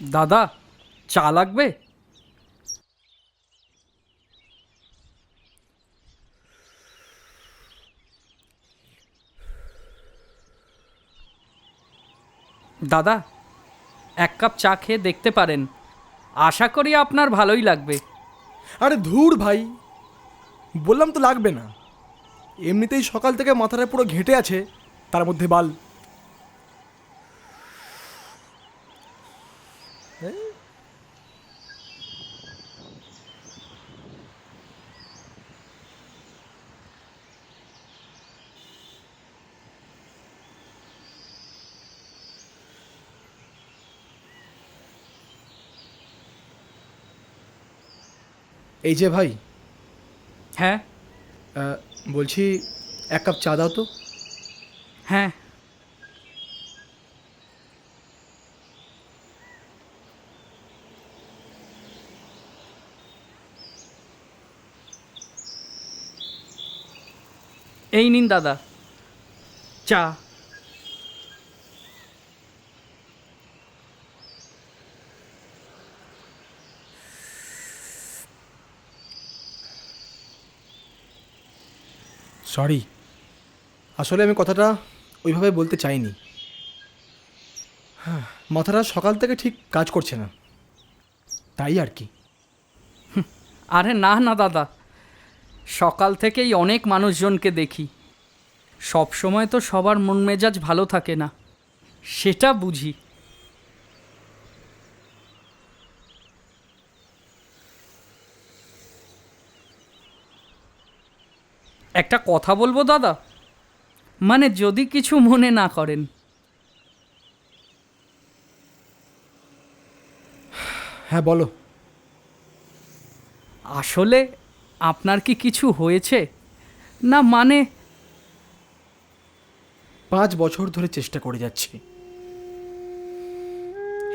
দাদা, চা লাগবে? দাদা, এক কাপ চা খেয়ে দেখতে পারেন, আশা করি আপনার ভালোই লাগবে। আরে ধুর ভাই, বললাম তো লাগবে না। এমনিতেই সকাল থেকে মাথাটা পুরো ঘেঁটে আছে, তার মধ্যে বাল। এই যে ভাই, হ্যাঁ বলছি এক কাপ চা দাও তো। হ্যাঁ, এই নিন দাদা চা। সরি, আসলে আমি কথাটা ওইভাবে বলতে চাইনি। হ্যাঁ, মাথাটা সকাল থেকে ঠিক কাজ করছে না, তাই আর কি। আরে না না দাদা, সকাল থেকেই অনেক মানুষজনকে দেখি, সব সময় তো সবার মন মেজাজ ভালো থাকে না, সেটা বুঝি। একটা কথা বলবো দাদা, মানে যদি কিছু মনে না করেন। হ্যাঁ বলো। আসলে আপনার কি কিছু হয়েছে না? মানে 5 বছর ধরে চেষ্টা করে যাচ্ছি,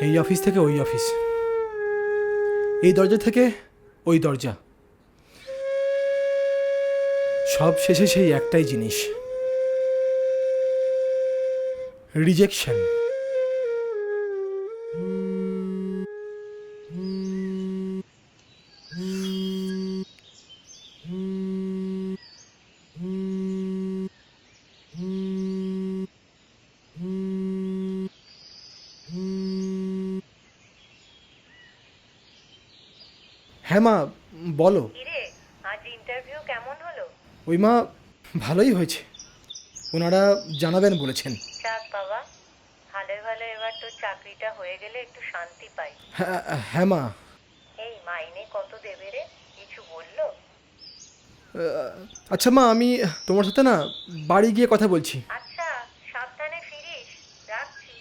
এই অফিস থেকে ওই অফিস, এই দরজা থেকে ওই দরজা, সব শেষে সেই একটাই জিনিস, রিজেকশন। হ্যাঁ মা, বলো। কিরে, আজ ইন্টারভিউ কেমন হলো? ওই মা, ভালোই হয়েছে, ওনারা জানাবেন বলেছেন। যাক বাবা, ভালো ভালো এবার তোর চাকরিটা হয়ে গেলে একটু শান্তি পাই। হ্যাঁ হ্যাঁ মা। এই মাইনে কত দেবে রে, কিছু বললো? আচ্ছা মা, আমি তোমার সাথে না বাড়ি গিয়ে কথা বলছি। আচ্ছা, সাবধানে ফিরিস, রাখছি।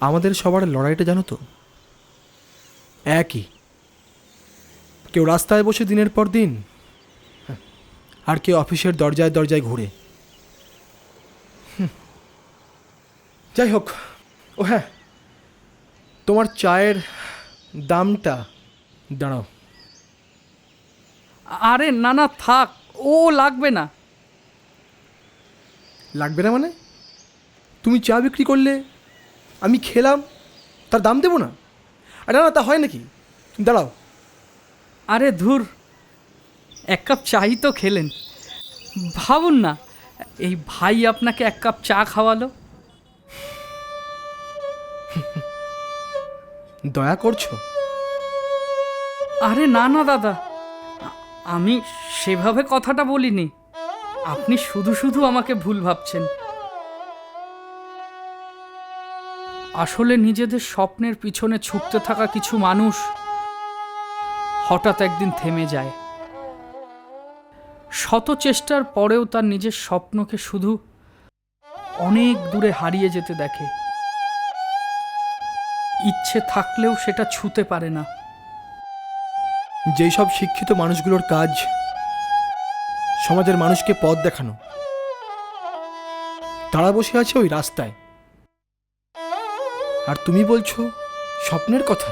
আমাদের সবার লড়াইটা জানো তো একই, কেউ রাস্তায় বসে দিনের পর দিন, আর কেউ অফিসের দরজায় দরজায় ঘুরে। যাই হোক, ও হ্যাঁ, তোমার চায়ের দামটা, দাঁড়াও। আরে না না থাক, ও লাগবে না। লাগবে না মানে? তুমি চা বিক্রি করলে, আমি খেলাম, তার দাম দেবো না? আরে না, তা হয় নাকি? তুমি দাঁড়াও। আরে ধুর, এক কাপ চাই তো খেলেন, ভাবুন না, এই ভাই আপনাকে এক কাপ চা খাওয়ালো। দয়া করছো? আরে না না দাদা, আমি সেভাবে কথাটা বলিনি, আপনি শুধু শুধু আমাকে ভুল ভাবছেন। আসলে নিজেদের স্বপ্নের পিছনে ছুটতে থাকা কিছু মানুষ হঠাৎ একদিন থেমে যায়, শত চেষ্টার পরেও তার নিজের স্বপ্নকে শুধু অনেক দূরে হারিয়ে যেতে দেখে। ইচ্ছে থাকলেও সেটা ছুঁতে পারে না। যেই সব শিক্ষিত মানুষগুলোর কাজ সমাজের মানুষকে পথ দেখানো, তারা বসে আছে ওই রাস্তায়, আর তুমি বলছো স্বপ্নের কথা।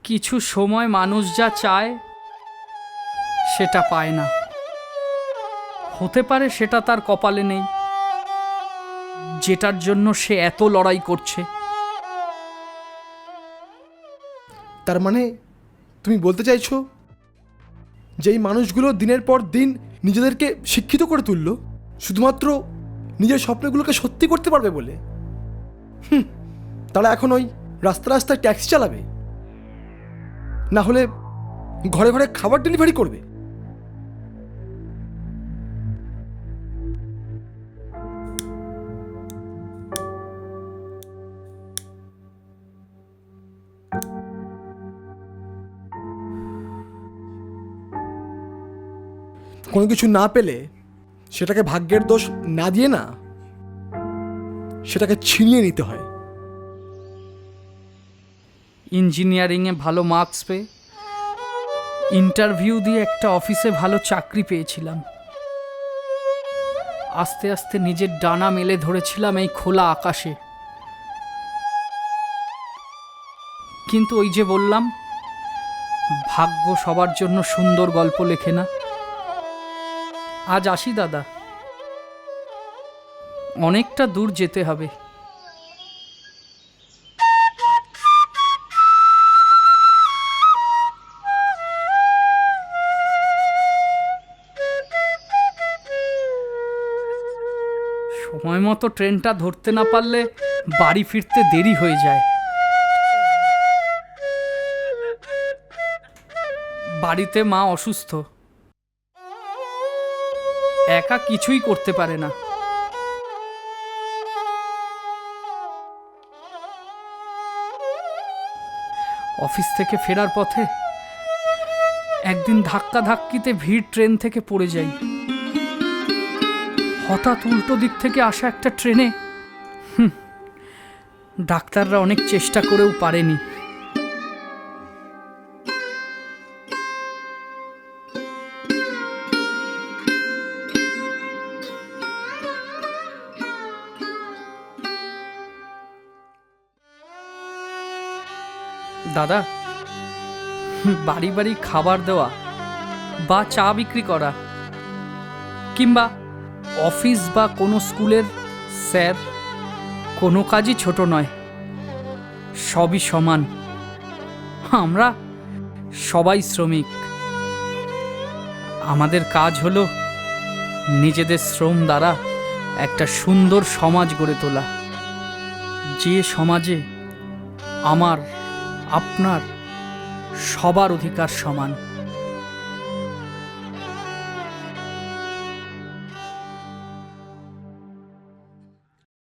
কিছু সময় মানুষ যা চায় সেটা পায় না। হতে পারে সেটা তার কপালে নেই, যেটার জন্য সে এত লড়াই করছে। তার মানে তুমি বলতে চাইছো যেই মানুষগুলো দিনের পর দিন নিজেদেরকে শিক্ষিত করে তুললো শুধুমাত্র নিজের স্বপ্নগুলোকে সত্যি করতে পারবে বলে, তারা এখন ওই রাস্তায় ট্যাক্সি চালাবে, না হলে ঘরে ঘরে খাবার ডেলিভারি করবে? কোনো কিছু না পেলে সেটাকে ভাগ্যের দোষ না দিয়ে না, সেটাকে ছিনিয়ে নিতে হয়। ইঞ্জিনিয়ারিংয়ে ভালো মার্কস পেয়ে ইন্টারভিউ দিয়ে একটা অফিসে ভালো চাকরি পেয়েছিলাম। আস্তে আস্তে নিজের ডানা মেলে ধরেছিলাম এই খোলা আকাশে। কিন্তু ওই যে বললাম, ভাগ্য সবার জন্য সুন্দর গল্প লেখে না। আজ আসি দাদা, অনেকটা দূর যেতে হবে। সময় মতো ট্রেনটা ধরতে না পারলে বাড়ি ফিরতে দেরি হয়ে যায়। বাড়িতে মা অসুস্থ, একা কিছুই করতে পারে না। অফিস থেকে ফেরার পথে একদিন ধাক্কিতে ভিড় ট্রেন থেকে পড়ে যাই। হঠাৎ উল্টো দিক থেকে আসা একটা ট্রেনে। ডাক্তাররা অনেক চেষ্টা করেও পারেনি। দাদা, বাড়ি বাড়ি খাবার দেওয়া বা চা বিক্রি করা, কিংবা অফিস বা কোনো স্কুলের স্যার, কোনো কাজই ছোট নয়, সবই সমান। আমরা সবাই শ্রমিক। আমাদের কাজ হলো নিজেদের শ্রম দ্বারা একটা সুন্দর সমাজ গড়ে তোলা, যে সমাজে আমার, আপনার, সবার অধিকার সমান।